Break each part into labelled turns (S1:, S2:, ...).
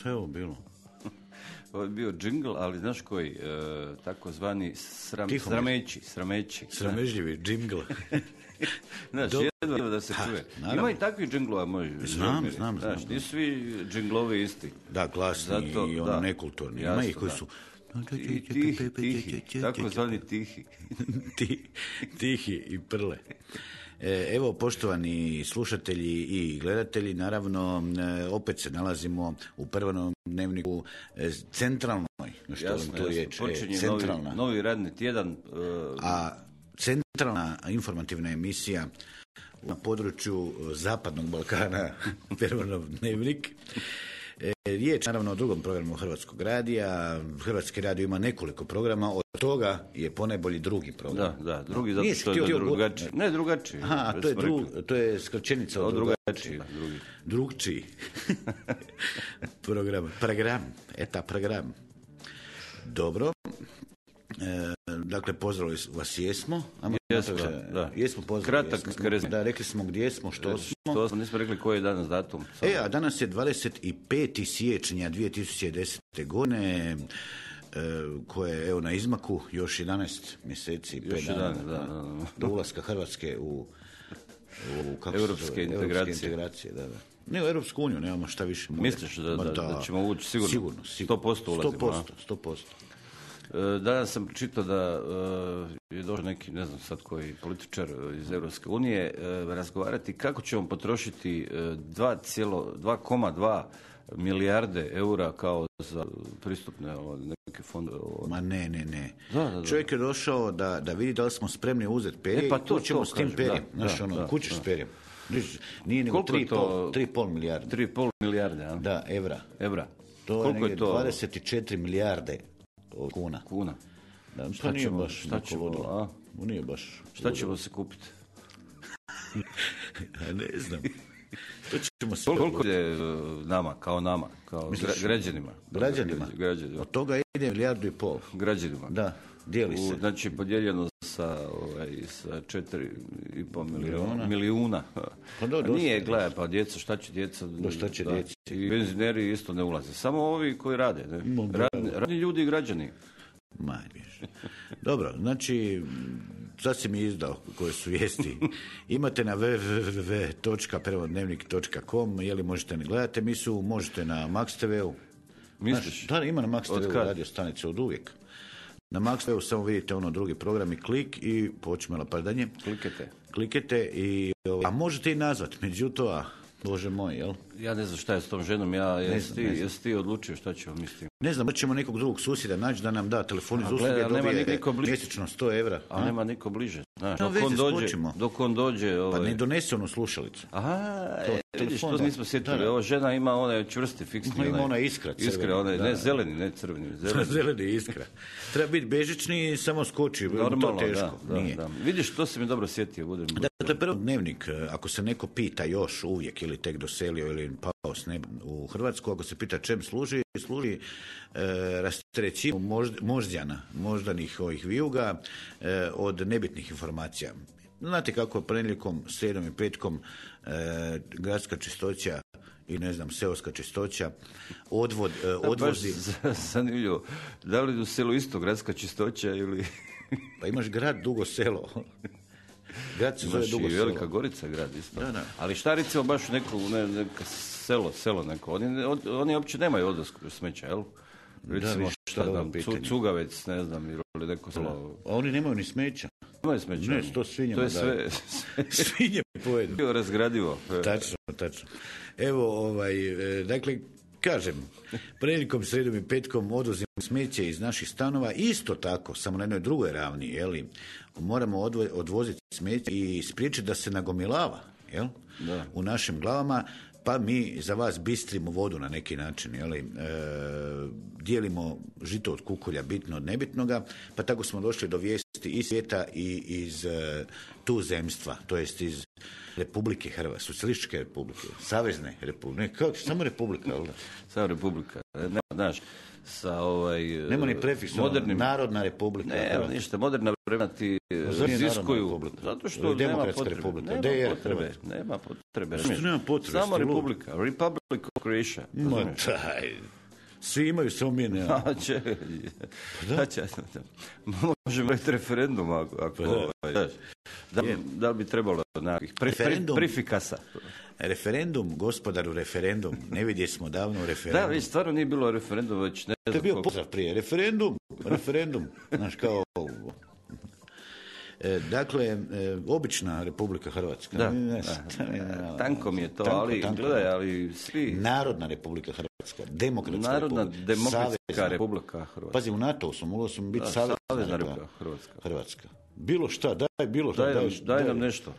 S1: Šta je ovo bilo?
S2: Ovo je bio džingl, ali znaš koji, takozvani srameći.
S1: Sramežljivi džingl.
S2: Znaš, jedva da se čuje. Ima i takvih džinglova, može.
S1: Znam.
S2: Nisu svi džinglovi isti.
S1: Da, glasni i ono nekulturni. Ima ih koji su...
S2: Tihi, takozvani tihi.
S1: Tihi i prle. Evo, poštovani slušatelji i gledatelji, naravno, opet se nalazimo u prvom dnevniku centralnoj, što vam tu riječ, centralna.
S2: Novi radni tjedan.
S1: A centralna informativna emisija na području Zapadnog Balkana, prvom dnevnik. Riječ naravno o drugom programu Hrvatskog radija. Hrvatski radio ima nekoliko programa, od toga je ponajbolji drugi program.
S2: Da, drugi zato što je drugačiji. Ne, drugačiji.
S1: Aha, to je skraćenica od drugačiji. Drugčiji. Program. Dobro. Dakle, pozdravili vas jesmo. Jesmo pozdravili.
S2: Kratak.
S1: Da, rekli smo gdje smo, što smo.
S2: Nismo rekli koji je danas datum.
S1: A danas je 25. siječnja 2010. godine, koje je evo na izmaku, još 11 mjeseci, 5 dana do ulaska Hrvatske u
S2: europske integracije.
S1: Da. Ne, u Europsku uniju, nemamo šta više.
S2: Misliš da ćemo ući sigurno? 100% ulazimo.
S1: 100%.
S2: Danas sam čitao da je došao neki, ne znam sad koji političar iz Europske unije, razgovarati kako ćemo potrošiti 2,2 milijarde eura kao za pristupne neke fondove.
S1: Ma ne.
S2: Da.
S1: Čovjek je došao da vidi da li smo spremni uzeti perje
S2: pa to
S1: ćemo s tim perjem. Kućiš s perjem. Nije nego 3,5 milijarde.
S2: 3,5 milijarde, a?
S1: Da, evra. To
S2: koliko
S1: je 24 milijarde kuna. Da,
S2: šta ćemo,
S1: nije baš.
S2: Šta ćemo se kupiti?
S1: Ne znam.
S2: Koliko je nama, kao građanima?
S1: Građanima. Od toga ide 1,5 milijardu.
S2: Građanima.
S1: Da, dijeli se.
S2: Znači, podijeljeno sa 4,5 milijuna.
S1: Pa
S2: nije, gledaj, pa djeca, šta će djeca?
S1: Šta će djeca?
S2: I benzineri isto ne ulaze. Samo ovi koji rade. Radni ljudi i građani.
S1: Dobro, znači, sad si mi izdao koje su vijesti. Imate na www.prvodnevnik.com, je li možete ne gledati emisu, možete na Max TV-u.
S2: Misliš?
S1: Da, ima na Max TV-u radio stanice od uvijek. Na Max TV-u samo vidite drugi program i klik i počme napadanje. Klikete a možete i nazvat, međutim, Bože moj, jel?
S2: Ja ne znam šta je s tom ženom, jesi ti odlučio šta ćemo misliti?
S1: Ne znam, ćemo nekog drugog susjeda naći da nam da telefon iz usluge, dobije mjesečno 100 evra.
S2: A nema niko bliže. Znaš, dok on dođe...
S1: Pa ne donese onu slušalicu.
S2: Aha, vidiš, to nismo sjetili. Ova žena ima one čvrsti, fiksni.
S1: Ima ona iskra.
S2: Ne zeleni, ne crveni.
S1: Zeleni iskra. Treba biti bežični i samo skoči.
S2: Normalno,
S1: to teško.
S2: Da. Vidiš, to si mi dobro sjetio.
S1: Dakle, prvo dnevnik, ako se neko pita još uvijek ili tek doselio ili pao s neba u Hrvatsku, ako se pita čem služi rasterećivanju moždanih ovih vijuga od nebitnih informacija. Znate kako ponedjeljkom, srijedom i petkom gradska čistoća i ne znam, seoska čistoća odvozi...
S2: Zanimljivo, da li u selu isto gradska čistoća ili...
S1: Pa imaš grad Dugo Selo. Grad se zove Dugo Selo.
S2: Velika Gorica grad isto.
S1: Da.
S2: Ali šta recimo baš neko selo neko, oni uopće nemaju odvoz smeća, jel? Recimo Cugavec, ne znam, ili neko selo.
S1: A oni nemaju ni smeća.
S2: Nemaju smeća.
S1: Ne, to svinjama
S2: daje. To je sve...
S1: Svinje pojedu.
S2: Bio razgradivo.
S1: Tačno. Evo, dakle, kažem, ponedjeljkom, srijedom i petkom odvozimo smeće iz naših stanova, isto tako, samo na jednoj drugoj ravni, jeli, moramo odvoziti smeće i spriječiti da se nagomilava, jel?
S2: Da.
S1: U našim glavama, pa mi za vas bistrimo vodu na neki način, jeli, dijelimo žito od kukulja, bitno od nebitnoga, pa tako smo došli do vijesti i svijeta i iz tuzemstva, to jest iz Republike Hrvatske, socijalističke republike, savezne republike, samo republika, ali?
S2: Samo republika, nema, znaš, sa
S1: nema ni prefiks, modernim, narodna republika.
S2: Ne, ništa, moderna vremena ti ziskuju, zato što nema potrebe. Nema potrebe.
S1: Što nema potrebe?
S2: Samo republika, Republic of Croatia.
S1: Svi imaju, samo mi nema.
S2: Možemo imati referendum ako da li bi trebalo nekakvih prefikasa.
S1: Referendum, gospodaru, referendum. Ne vidjeli smo davno referendum.
S2: Da, već stvarno nije bilo referendum, već ne znam.
S1: To je bio pozdrav prije. Referendum. Znaš, kao... Dakle, obična Republika Hrvatska.
S2: Da. Tanko mi je to, ali gledaj, ali svi...
S1: Narodna Republika Hrvatska, demokratska
S2: Narodna
S1: republika,
S2: demokratska Republika Hrvatska.
S1: Pazi, u NATO moglo sam biti savezna Republika Hrvatska. Bilo šta, daj bilo šta.
S2: Daj nam nešto.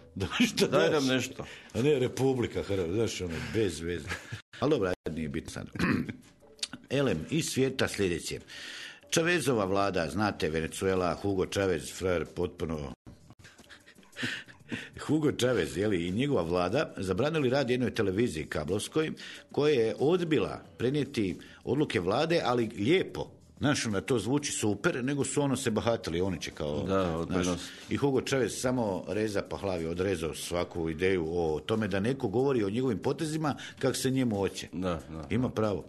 S2: Daj nam nešto.
S1: A ne Republika Hrvatska, znaš, bez veze. Ali dobro, nije bitno sad. Elem, iz svijeta sljedeće. Chavezova vlada, znate, Venezuela, Hugo Chavez, frajer potpuno... Hugo Chavez, i njegova vlada zabranili rad jednoj televiziji kablovskoj koja je odbila prenijeti odluke vlade, ali lijepo. Znaš, na to zvuči super, nego su se bahatili, oni će kao... I Hugo Chavez samo reza pa hlavi, odrezao svaku ideju o tome da neko govori o njegovim potezima kako se njemu hoće. Ima pravo.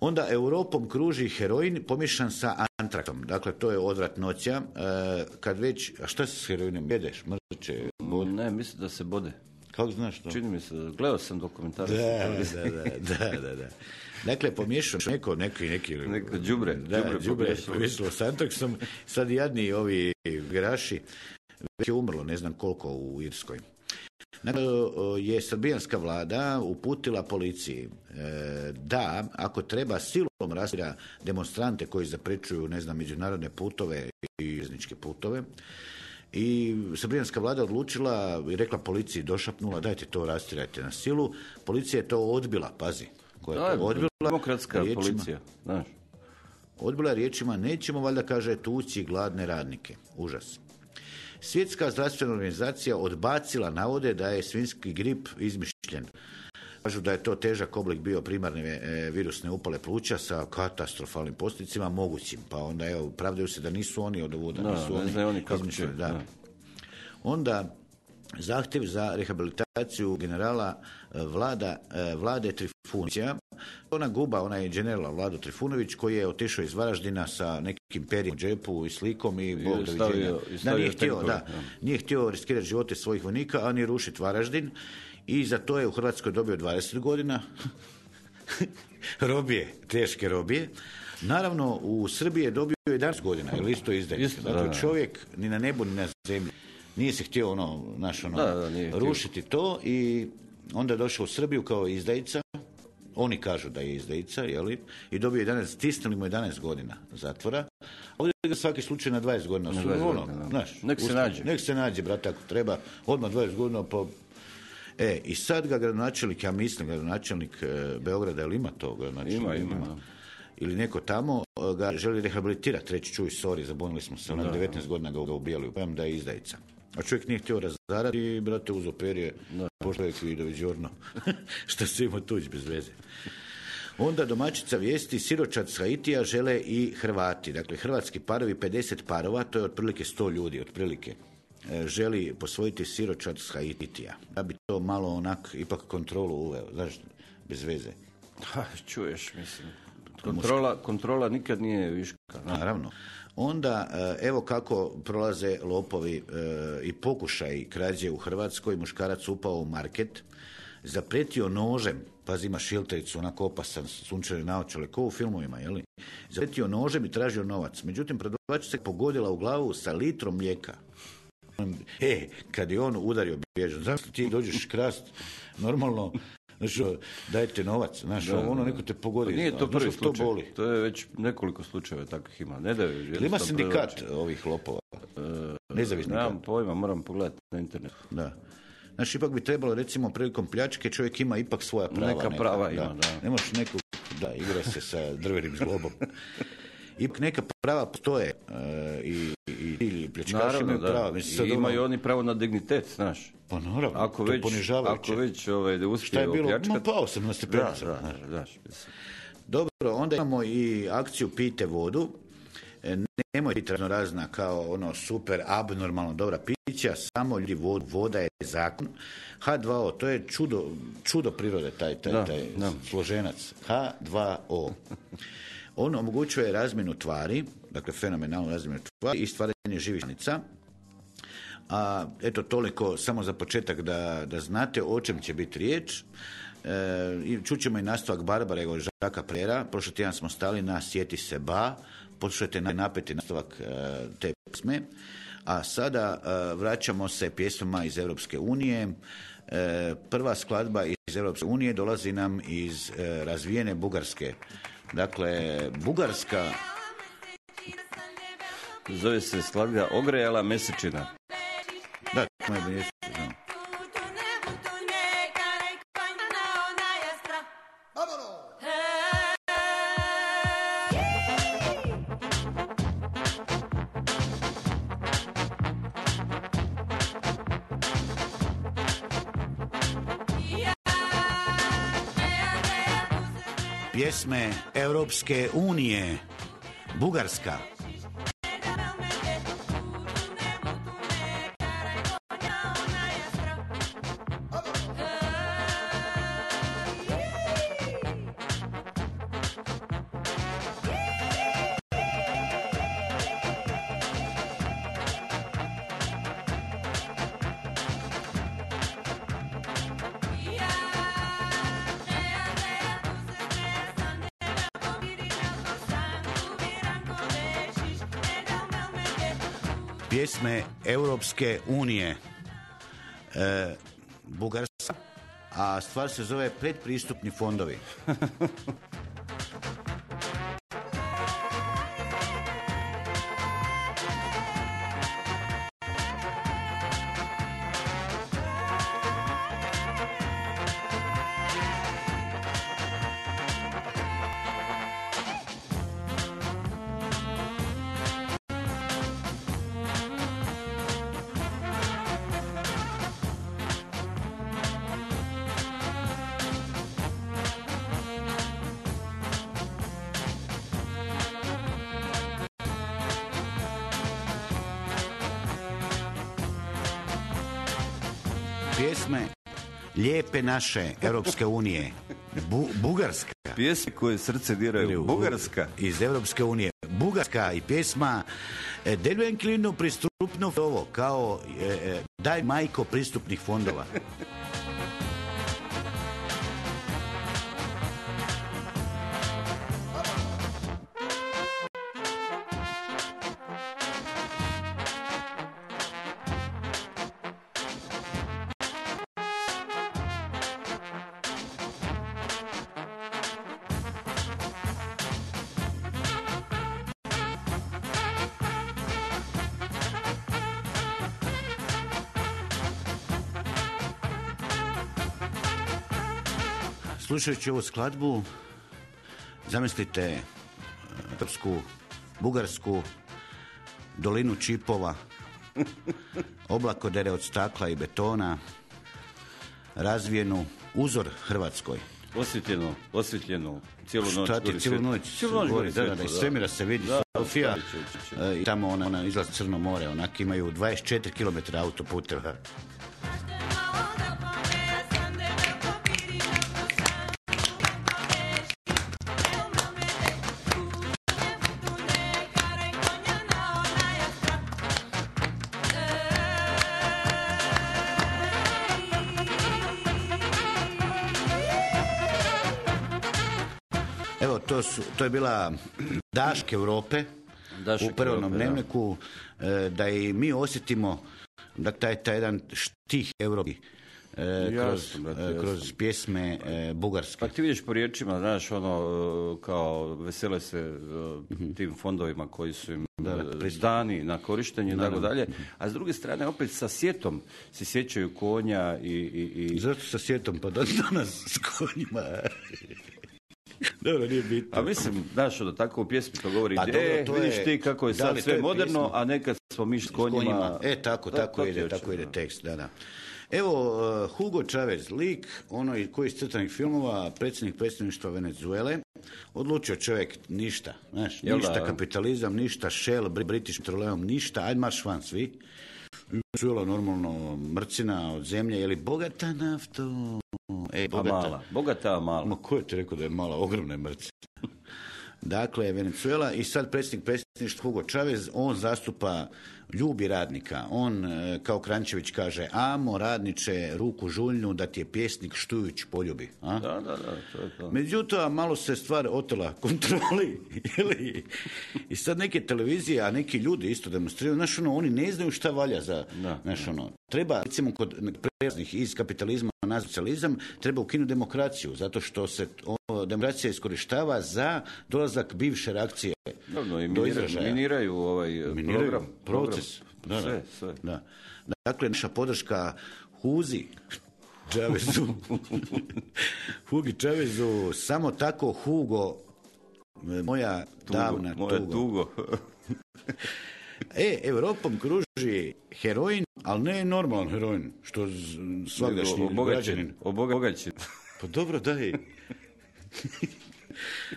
S1: Onda Europom kruži heroin pomiješan sa antraksom. Dakle, to je odvratnoća. Kad već... A šta se s heroinom? Jedeš, mrče?
S2: Ne, mislim da se bode.
S1: Kako znaš to?
S2: Čini mi se, gledao sam dokumentarac.
S1: Da. Dakle, pomiješao
S2: neko đubre.
S1: Đubre pomiješalo s antraksom. Sad jadni ovi igraši, već je umrlo, ne znam koliko u Irskoj. Je srbijanska vlada uputila policiji da, ako treba, silom rastira demonstrante koji zaprečuju, međunarodne putove i željezničke putove. I srbijanska vlada odlučila i rekla policiji, došapnula, dajte to, rastirajte na silu. Policija je to odbila, pazi. Koja je to odbila?
S2: Demokratska policija, znaš.
S1: Odbila riječima, nećemo valjda, kaže, tući gladne radnike. Užas. Svjetska zdravstvena organizacija odbacila navode da je svinjski grip izmišljen. Kažu da je to težak oblik bio primarne virusne upale pluća sa katastrofalnim posljedicama mogućim. Pa onda pravdaju se da nisu oni od ovuda.
S2: Ne znaju oni kako će.
S1: Onda zahtjev za rehabilitaciju generala Vlade Trifunovića. Ona guba, onaj general Vlado Trifunović koji je otišao iz Varaždina sa nekim perijem u džepu i slikom i bog doviđenja. Nije htio riskirati živote svojih vojnika, a ni rušiti Varaždin i za to je u Hrvatskoj dobio 20 godina robije, teške robije. Naravno, u Srbiji je dobio 11 godina, jer isto izdajnički. Dakle, čovjek ni na nebu, ni na zemlji nije se htio rušiti to i onda je došao u Srbiju kao izdajica. Oni kažu da je izdajica, i dobio 11, stisnuli mu 11 godina zatvora. Ovdje ga svaki slučaj na 20 godina. Nek se nađe, brate, ako treba, odmah 20 godina, pa... I sad ga gradonačelnik, ja mislim gradonačelnik Beograda, ili ima to gradonačelnik? Ima. Ili neko tamo ga želi rehabilitirati, reći čuj, sorry, zabunili smo se, 19 godina ga ubijali, upavam da je izdajica. A čovjek nije htio razarati i, brate, uzo perje, pošto je Vidoviđorno, šta se ima tuđ bez veze. Onda domaćica vijesti, siročad s Haitija žele i Hrvati. Dakle, hrvatski parovi, 50 parova, to je otprilike 100 ljudi, želi posvojiti siročad s Haitija. Da bi to malo ipak kontrolu uveo, znaš, bez veze.
S2: Čuješ, mislim. Kontrola nikad nije viška.
S1: Naravno. Onda, evo kako prolaze lopovi i pokušaj krađe u Hrvatskoj. Muškarac upao u market, zapretio nožem, pazi, ima šiltericu, onako opasan, sunčane naočale, ko u filmovima, zapretio nožem i tražio novac. Međutim, prodavačica se pogodila u glavu sa litrom mlijeka. Kad je on udario bježan, zašto ti dođeš krast, normalno, dajte novac, neko te pogodi.
S2: Nije to prvi slučaj, to je već nekoliko slučajeva takvih ima. Ne daju.
S1: Ima sindikat ovih lopova? Nezavisni.
S2: Nemam pojma, moram pogledati na internetu.
S1: Da. Znači, ipak bi trebalo, recimo, prilikom pljačke čovjek ima ipak svoja prava.
S2: Neka prava ima, da.
S1: Ne možeš igra se sa drvenim zglobom. ipak neka prava postoje i pljačkaši imaju prava.
S2: I imaju oni pravo na dignitet, znaš.
S1: Pa naravno,
S2: ako
S1: to
S2: već,
S1: ponižavajuće.
S2: Ako već ne uspije
S1: opljačkati. Šta je bilo? Pao sam na stepenicu. Dobro, onda imamo i akciju Pijte vodu. Nemoj biti raznorazna kao ono super, abnormalno dobra pića, samo ljudi voda je zakon. H2O, to je čudo prirode, taj složenac. H2O. On omogućuje razmjenu tvari, dakle fenomenalnu razmjenu tvari i stvaranje živih stanica. A eto toliko samo za početak da znate o čem će biti riječ. Čućemo i nastavak Barbare od Žaka Prera. Prošli tjedan smo stali na Sjeti se ba. Poslušajte napeti nastavak te pjesme. A sada vraćamo se pjesmama iz Europske unije. Prva skladba iz Europske unije dolazi nam iz razvijene Bugarske. Dakle, Bugarska...
S2: Zove se skladba Ogrejala mesečina.
S1: Da, to je bilo. Pjesme Europske unije, Bugarska. Pjesme Europske unije, Bugarska, a stvar se zove predpristupni fondovi. Pjesme lijepe naše Europske unije, Bugarska.
S2: Pjesme koje srce diraju, Bugarska.
S1: Iz Europske unije, Bugarska i pjesma Deluen klinu pristupno ovo, kao daj majko pristupnih fondova. Slušajući ovu skladbu, zamislite Srpsku, Bugarsku, dolinu čipova, oblakodere od stakla i betona, razvijenu uzor Hrvatskoj.
S2: Osvjetljenu, cijelu noć.
S1: Šta ti cijelu noć? Gori, da, iz svemira se vidi Sofija i tamo ona izlaz Crno more, onak imaju 24 km autoputeva. Evo, to je bila Dašk Europe u prvom dnevniku, da i mi osjetimo da taj jedan štih Europi kroz pjesme bugarske.
S2: Pa ti vidiš po riječima, znaš, ono, kao vesele se tim fondovima koji su im dani na korištenje i tako dalje, a s druge strane opet sa sjetom se sjećaju konja i...
S1: Zašto sa sjetom? Pa danas s konjima... Dobro, nije bitno.
S2: A mislim, znaš, da tako u pjesmi to govori,
S1: Pa dobro, to
S2: vidiš
S1: je-
S2: ti kako je
S1: da,
S2: sad
S1: ali to
S2: sve
S1: je
S2: moderno,
S1: pjesma.
S2: a nekad smo mi s konjima.
S1: Tako
S2: To ti
S1: ide,
S2: hoću,
S1: tako ide
S2: da.
S1: tekst, da. Evo, Hugo Chavez, lik, ono koji iz crtanih filmova, predsjednik predsjedništva Venezuele, odlučio čovjek ništa, znaš,
S2: Jel
S1: ništa
S2: da?
S1: kapitalizam, ništa Shell, British Petroleum, ništa, ajde marš van svi. Venezuela normalno mrcina od zemlje, je li bogata naftom?
S2: A
S1: Bogata.
S2: mala, bogata, a mala.
S1: Ma ko je ti rekao da je mala, ogromna je mrcina. Dakle, Venezuela i sad predsjednik predsjedništva Hugo Chavez, on zastupa, ljubi radnika. On, kao Krančević kaže, amo radniče, ruku žuljnu da ti je pjesnik Štujić poljubi. A?
S2: Da, to je to.
S1: Međutim, malo se stvar otela kontroli. Jeli? I sad neke televizije, a neki ljudi isto demonstriraju, znaš ono, oni ne znaju šta valja za, znaš ono, treba, recimo kod prelaznih iz kapitalizma na socijalizam, treba ukinuti demokraciju, zato što se demokracija iskorištava za dolazak bivše reakcije
S2: Dobro, i
S1: do izražaja.
S2: miniraju
S1: Miniraju
S2: program.
S1: proces.
S2: Sve.
S1: Da. Dakle, naša podrška Huzi Chavezu, Hugi Chavezu, samo tako Hugo, moja davna
S2: Tugo.
S1: Europom kruži heroin, ali ne normalan heroin, što svagdašnji građanin.
S2: Obogaćen.
S1: Pa dobro, daj.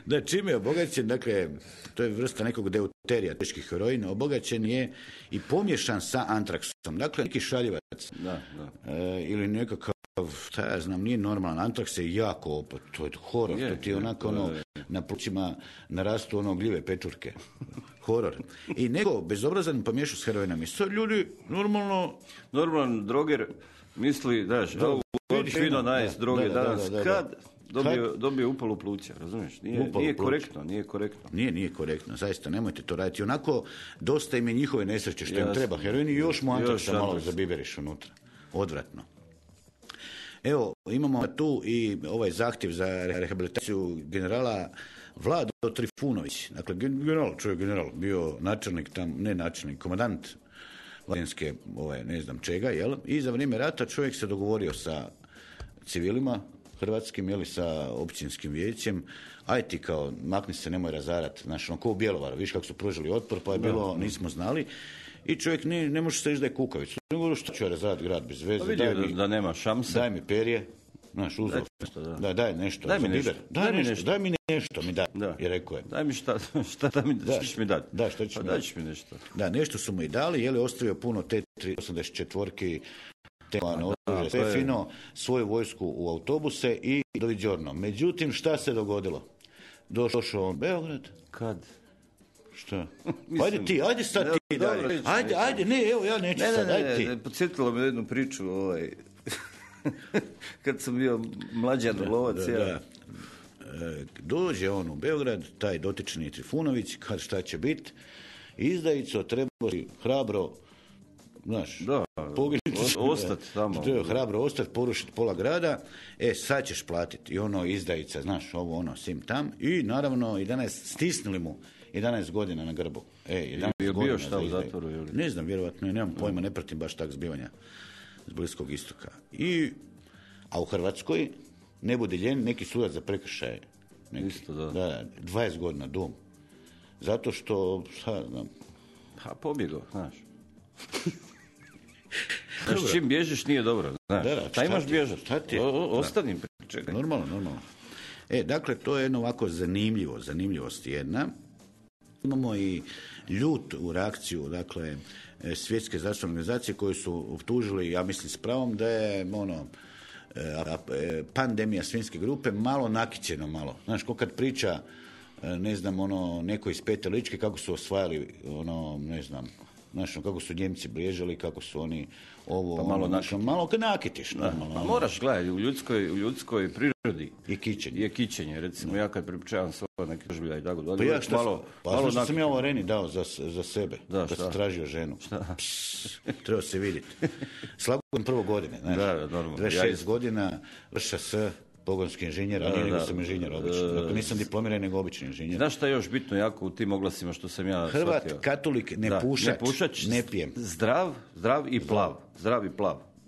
S1: Da, čime je obogaćen, dakle, to je vrsta nekog deuterija, teških heroina, obogaćen je i pomješan sa antraksom. Dakle, neki šaljivac.
S2: Da.
S1: Ili nekakav, ja znam, nije normalan. Antraks je jako opat, to je horor, to ti je onako na plućima narastu gljive pečurke. Horor. I nego bezobrazan pomiješao s heroinom. I sad ljudi,
S2: Normalan droger misli, daš, fino najest droge danas, kad dobije upalu pluća, razumiješ? Nije korektno.
S1: Nije korektno, zaista, nemojte to raditi. Onako, dosta im je njihove nesreće što im treba heroin i još mu antraksa malo zabiberiš unutra. Odvratno. Evo, imamo tu i ovaj zahtjev za rehabilitaciju generala Vlado Trifunović. Dakle, general, bio načelnik tam, ne načelnik, komandant Vladijanske, ne znam čega, jel? I za vrijeme rata čovjek se dogovorio sa civilima hrvatskim, jeli, sa općinskim vijećem, aj ti kao, makni se, nemoj razarat, znaš, ko u Bjelovaru, viš kako su pružili otpor, pa je bilo, nismo znali, i čovjek ne može se reći da je kukavica. Ne govorio, što ću ja razarat grad bez veze,
S2: vidio da nema šanse.
S1: Daj mi perje, znaš, uzeo. Daj nešto.
S2: Daj mi nešto.
S1: Daj mi nešto, mi daj, i rekao je.
S2: Daj mi šta ćeš mi dati.
S1: Da, šta ćeš mi dati.
S2: mi nešto.
S1: Da, nešto su mu i dali, je li ostavio puno te 384 oružje, sve fino, svoju vojsku u autobuse i doviđorno. Međutim, šta se dogodilo? Došao on Beograd.
S2: Kad?
S1: Šta? Ajde sad ti dalje. Ajde, ne, evo ja neću sad, ajde ti.
S2: Podsjetilo me jednu priču, kad sam bio mlađan lovac.
S1: Da. Dođe on u Beograd, taj dotični Trifunović, kad šta će biti, izdajico, treba si hrabro, znaš,
S2: ostati tamo.
S1: Treba hrabro ostati, porušiti pola grada, sad ćeš platiti. I izdajica, znaš, sim tam. I naravno, stisnuli mu 11 godina na grbu.
S2: Je bio šta u zatvoru?
S1: Ne znam, vjerovatno, nemam pojma, ne pratim baš tak zbivanja s Bliskog istoka. A u Hrvatskoj ne bude ljen neki sudac za prekršaje.
S2: Isto, da.
S1: Da, 20 godina dom. Zato što, šta znam.
S2: Pobjegao, znaš. Znaš, čim bježiš nije dobro, znaš. Šta imaš bježati? Ostani, čekaj.
S1: Normalno. Dakle, to je jedno ovako zanimljivost jedna. Imamo i ljutu reakciju, dakle, svjetske zdravstvene organizacije koji su optužili, ja mislim s pravom, da je pandemija svinjske grupe malo nakićeno malo. Znaš, ko kad priča, ne znam, neko iz Pete Ličke kako su osvajali, ne znam, znaš, kako su Njemci bježali, kako su oni
S2: pa malo
S1: nakitiš.
S2: Pa moraš gledati, u ljudskoj prirodi
S1: je
S2: kićenje. Recimo, ja kad pripričavam s neki doživljaj i tako dalje.
S1: Pa ja što sam ja u areni dao za sebe, kad sam tražio ženu. Treba se vidjeti. Slagujem prvo godine, znaš.
S2: Da, normalno.
S1: 26 godina, vrša s pogonski inženjer, a nije nego sam inženjer obično. Dakle, nisam diplomiran, nego obični inženjer.
S2: Znaš šta je još bitno jako u tim oglasima što sam ja
S1: Hrvat,
S2: shvatio?
S1: katolik, ne pušač, ne pijem.
S2: Zdrav i plav.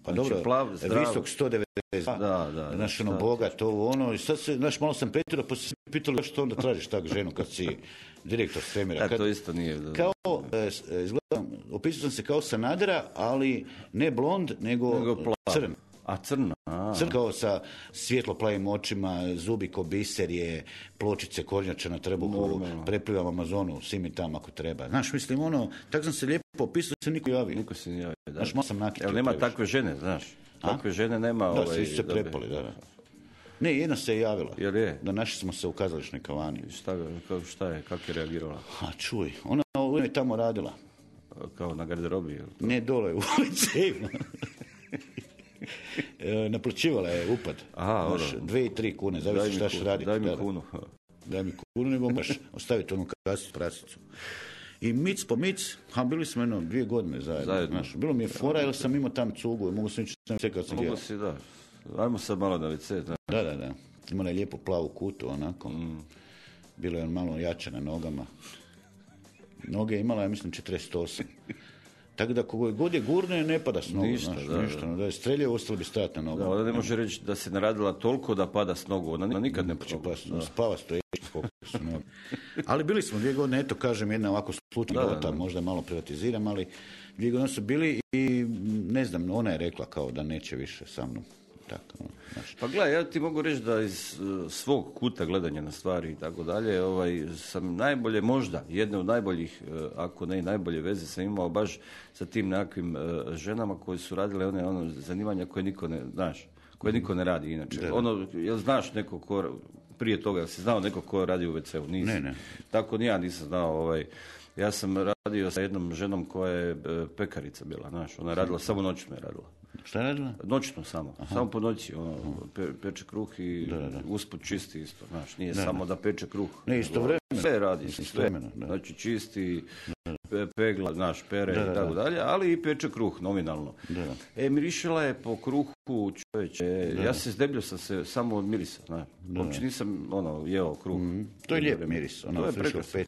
S1: Pa
S2: znači,
S1: dobro,
S2: plav, zdrav.
S1: visok 190, znaš, ono, bogat, ovo, ono, i sad se, znaš, malo sam pretjerao, pa se pitali što onda tražiš tak ženu kad si direktor svemira.
S2: To isto nije.
S1: Kao, izgledam, opisao sam se kao Sanadera, ali ne blond, nego crn.
S2: A crna?
S1: Crn kao sa svjetlo-plavim očima, zubi ko biserje, pločice kornjače na trbuhu, preplivam Amazonu, svi tam ako treba. Znaš, mislim, ono, tako sam se lijepo opisao, se niko javio.
S2: Niko se ne javio, da.
S1: Znaš, malo sam nakitio.
S2: Nema takve žene, znaš. Takve žene nema.
S1: Da, svi su se prepali, da. Ne, jedna se je javila.
S2: Jer je?
S1: Da našli smo se u kazališnoj kavani.
S2: Šta je, kako je reagirala?
S1: A čuj, ona je tamo radila.
S2: Kao na garderobi?
S1: Ne, dole u WC-ima. Naplaćivala je upad.
S2: Aha,
S1: 2 i 3 kune, zavisi šta ćeš raditi.
S2: Daj mi kunu.
S1: Daj mi kunu, nego moraš ostaviti onu kasicu, prasicu. I mic po mic, bili smo 2 godine zajedno. Znaš, bilo mi je fora, jer sam imao tam cugu i mogu se nići sam kad sam
S2: mogu si, da. Ajmo sad malo na WC.
S1: Da. Imala je lijepu plavu kutu, onako. Bilo je on malo jače na nogama. Noge imala, ja mislim, 48. Tako da kogod je gurne, ne pada s nogu. Ništa. Da je streljao, ostalo bi stajati na nogama.
S2: Da, ona ne može reći da se naradila toliko da pada s nogu. Ona nikad ne počela.
S1: Spava stojeći, koliko su noge. Ali bili smo 2 godine, eto kažem, jedna ovako slučajna, možda malo privatiziram, ali 2 godine su bili i ne znam, ona je rekla kao da neće više sa mnom. Tako,
S2: pa gledaj, ja ti mogu reći da iz svog kuta gledanja na stvari i tako dalje, sam najbolje, možda jedne od najboljih, ako ne i najbolje veze sam imao baš sa tim nekakvim ženama koje su radile ono zanimanja koje niko ne, znaš, koje niko ne radi inače. Jel znaš neko ko, prije toga, jel si znao neko ko radi u WC-u? Nisi.
S1: Ne.
S2: Tako ni ja nisam znao, ja sam radio sa jednom ženom koja je pekarica bila, znaš, ona je radila, samo noćno je radila.
S1: Šta je radila?
S2: Noćno samo. Aha. Samo po noći. Peče kruh i usput čisti isto. Znaš, nije samo da peče kruh.
S1: Ne, istovremeno.
S2: Sve radi. Istovremeno. Znači čisti, pegla, znaš, pere i tako dalje, ali i peče kruh, nominalno. Mirišila je po kruhu, čovječe. Ja se zdebljio sam se samo od mirisa. Uopće nisam jeo kruh.
S1: To je lijep miris.
S2: To je prekrasno.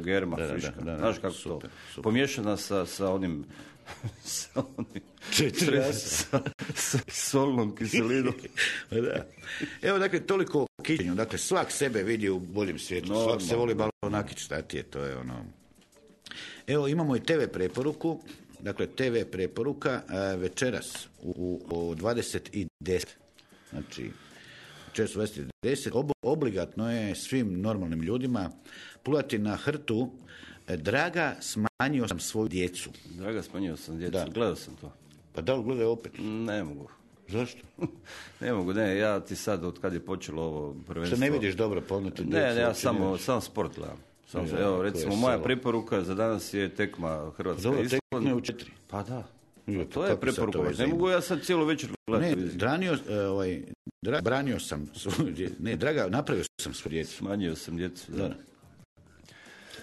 S2: Germa, friška. Znaš kako to? Pomiješana sa onim sa solnom kiselinom.
S1: Da. Evo, dakle, toliko o kićenju. Dakle, svak sebe vidi u boljem svijetu. Svak se voli malo nakić, šta ti je, to je ono. Evo, imamo i TV preporuku. Dakle, TV preporuka večeras u 20:10. Znači, večeras u 20:10. Obligatno je svim normalnim ljudima pluvati na hrtu Draga, smanjio sam svoju djecu.
S2: Draga, smanjio sam djecu. Gledao sam to.
S1: Pa da li gledaj opet?
S2: Ne mogu.
S1: Zašto?
S2: Ne mogu, ja ti sad, od kad je počelo ovo prvenstvo...
S1: Što ne vidiš dobro pomniti djecu?
S2: Ne, ja samo sport gledam. Evo, recimo, moja preporuka za danas je tekma Hrvatska Island.
S1: Tekma je u 4.
S2: Pa da. To je preporuka. Ne mogu ja sad cijelo večer gledati.
S1: Ne, branio sam svoju djecu. Ne, Draga, napravio sam svoju djecu.
S2: Smanjio sam djecu,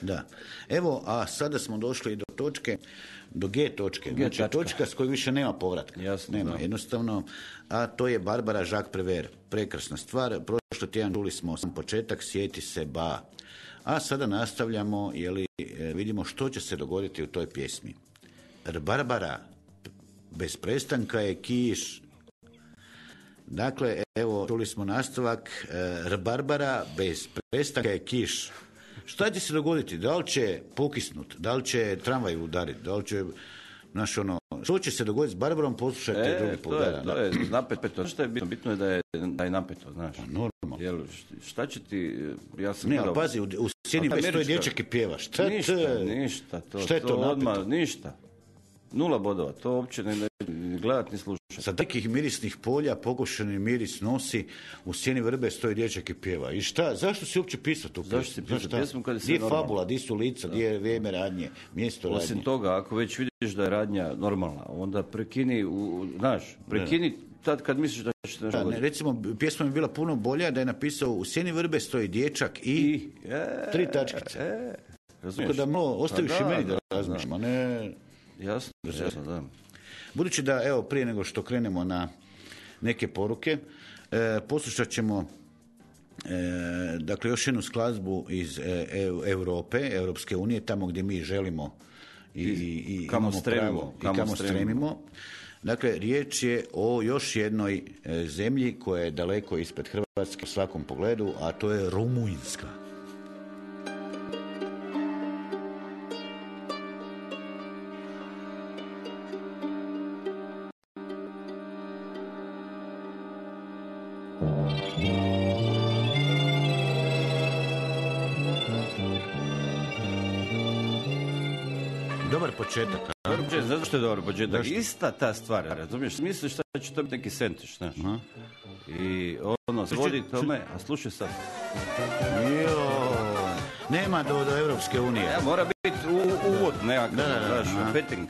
S1: Da. Evo, a sada smo došli do točke, do G točke. Znači, točka s kojoj više nema povratka.
S2: Jasno,
S1: nema, jednostavno. A to je Barbara Jacques Prévert. Prekrasna stvar. Prošli tjedan čuli smo sam početak, sjeti se ba. A sada nastavljamo, vidimo što će se dogoditi u toj pjesmi. Barbara, bez prestanka je kiš. Dakle, evo, čuli smo nastavak. Barbara, bez prestanka je kiš. Šta će se dogoditi? Da li će pokisnut? Da li će tramvaj udariti? Da li će, što će se dogoditi s Barbarom? Poslušajte drugi put.
S2: To je napeto. Što je bitno? Bitno je da je napeto, znaš.
S1: Normalno.
S2: Jel, šta će ti...
S1: Ne, ali pazi, u sjeni stoji dječak i pjeva.
S2: Ništa.
S1: Šta je to
S2: odmah, ništa. 0 bodova. To uopće ne gledat ni slušati.
S1: Sa takih mirisnih polja pokušani miris nosi, u sjeni vrbe stoji dječak i pjeva. I šta? Zašto si uopće pisao tu pjesmu?
S2: Zašto si pisao pjesmu kada se
S1: normalno? Gdje je fabula, gdje su lica, gdje je vrijeme radnje, mjesto radnje?
S2: Osim toga, ako već vidiš da je radnja normalna, onda prekini, tad kad misliš da će nešto goditi.
S1: Recimo, pjesma je bila puno bolja da je napisao u sjeni vrbe stoji dječak i 3 tačkice. Razumiješ? Da malo ostaviš i meni da razmišljam, a ne...
S2: Jasno, da.
S1: Budući da, evo, prije nego što krenemo na neke poruke, poslušat ćemo dakle, još jednu skladbu iz Europe, Europske unije, tamo gdje mi želimo i kamo stremimo. Dakle, riječ je o još jednoj zemlji koja je daleko ispred Hrvatske u svakom pogledu, a to je Rumunjska. Dobar početak.
S2: Zato što je dobar početak. Ista ta stvar, razumiješ? Misliš šta će to biti neki sentiš, znaš. I ono, svodi tome, a slušaj sad.
S1: Nema do Evropske unije.
S2: Ja, mora biti uvod nekakav, znaš, petting.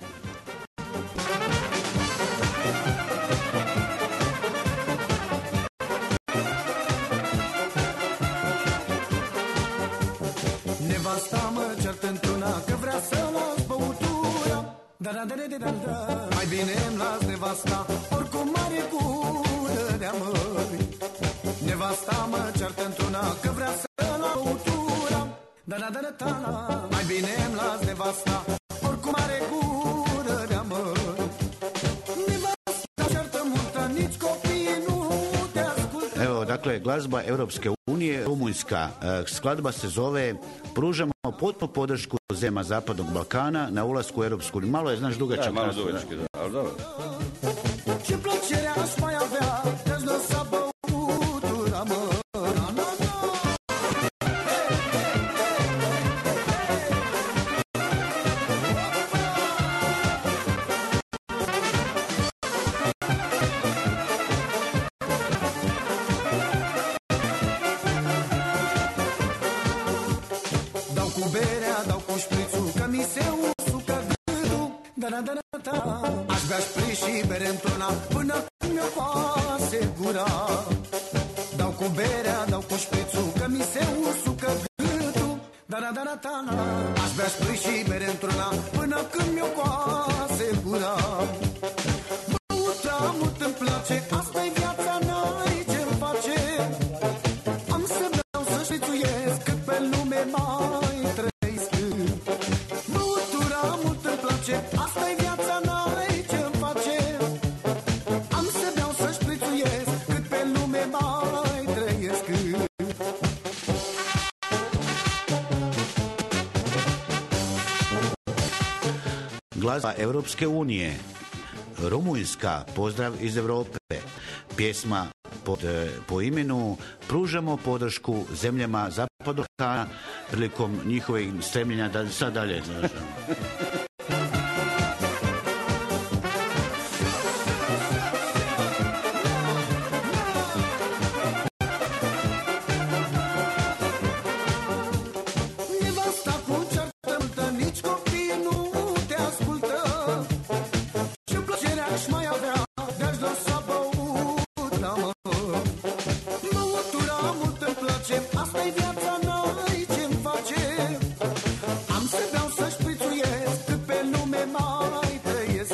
S3: Mai bine îmi las nevasta, oricum mare gură de-a măi. Nevasta mă ceartă într-una că vrea să la băutura. Da-da-da-da-da. Mai bine îmi las nevasta, oricum mare gură de-a măi. Nevasta ceartă multă, nici copiii nu te ascultă.
S1: Evo, dakle, glazba Europske unije, Rumunjska. Skladba se zove Pružamo potpunu podršku zemljama Zapadnog Balkana na ulasku u Europsku uniju. Malo je, znaš, dugačak.
S2: Malo dugački, da, ali dobro.
S3: Ce plăcere aș mai avea de-aș lăsa băutura, mă. Dau cu berea, dau cu șprițul, că mi se usucă gândul. Da-da-da-da-da. Aș bea șpriț și bere într-una până când mi-o coase gura. Dau cu berea, dau cu șprițul, că mi se usucă gândul. Da-da-da-da-da. Aș bea șpriț și bere într-una până când mi-o coase gura. Băutra mult îmi place, asta-i viața, n-ai ce-mi face. Am să beau, să șprițuiesc, cât pe lume mai trăiesc. Băutura mult îmi place, asta-i viața, n-ai ce-mi face. Am să beau, să șprițuiesc, cât pe lume mai trăiesc.
S1: Glazba Europske unije, Rumunjska, pozdrav iz Europe. Pjesma po imenu Pružamo podršku zemljama Zapadnog Balkana prilikom njihovih stremljenja da sad dalje.
S3: Nevasta cu ceartă multă, nici copiii nu te ascultă. Ce plăcere aș mai avea de-aș lăsa băutura, mă. Băutura mult îmi place, asta-i viața, n-ai ce-mi face. Am să beau, să șprițuiesc, cât pe lume mai trăiesc.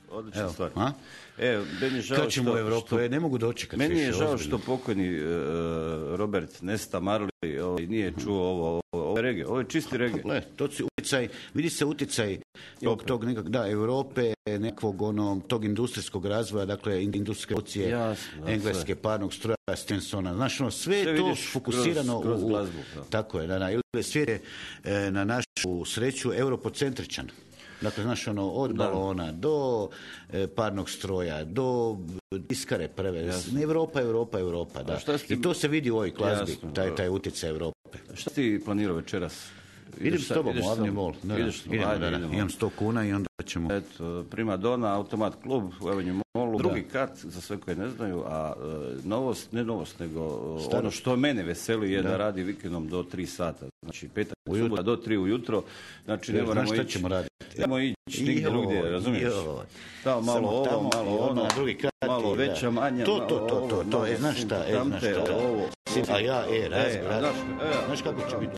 S2: Odlična stvar.
S1: Meni je žao što u Europu, ne mogu dočekati.
S2: Meni je žao što pokojni Robert Nesta Marley nije čuo ovo reggae. Ovo je čisti reggae.
S1: To su utjecaj, vidi se utjecaj tog nekog, da, Europe, nekog tog industrijskog razvoja, dakle industrijske revolucije, engleske, parnog stroja, Stensona, znaš, sve je to fokusirano
S2: kroz glazbu.
S1: Tako je, svijet je na našu sreću europocentričan. Dakle, znaš, od balona do parnog stroja, do diskare prve. Europa, da. I to se vidi u ovoj glazbi, taj utjecaj Europe.
S2: Šta ti planirao večeras?
S1: Idem s tobom u Avni Mall. Imam 100 kuna i onda ćemo...
S2: Eto, Prima Donna, Automat klub u Avenue Mallu, drugi kat, za sve koje ne znaju, a novost, ne novost, nego ono što mene veseli je da radi vikendom do 3 sata. Znači, petak, subota do 3 ujutro. Znači, ne moramo ići. Šta ćemo raditi? Idemo ići nigdje drugdje, razumiješ? Tamo malo ovo, malo ono, malo veća, manja,
S1: znaš šta, ovo. A ja, znaš kako će biti?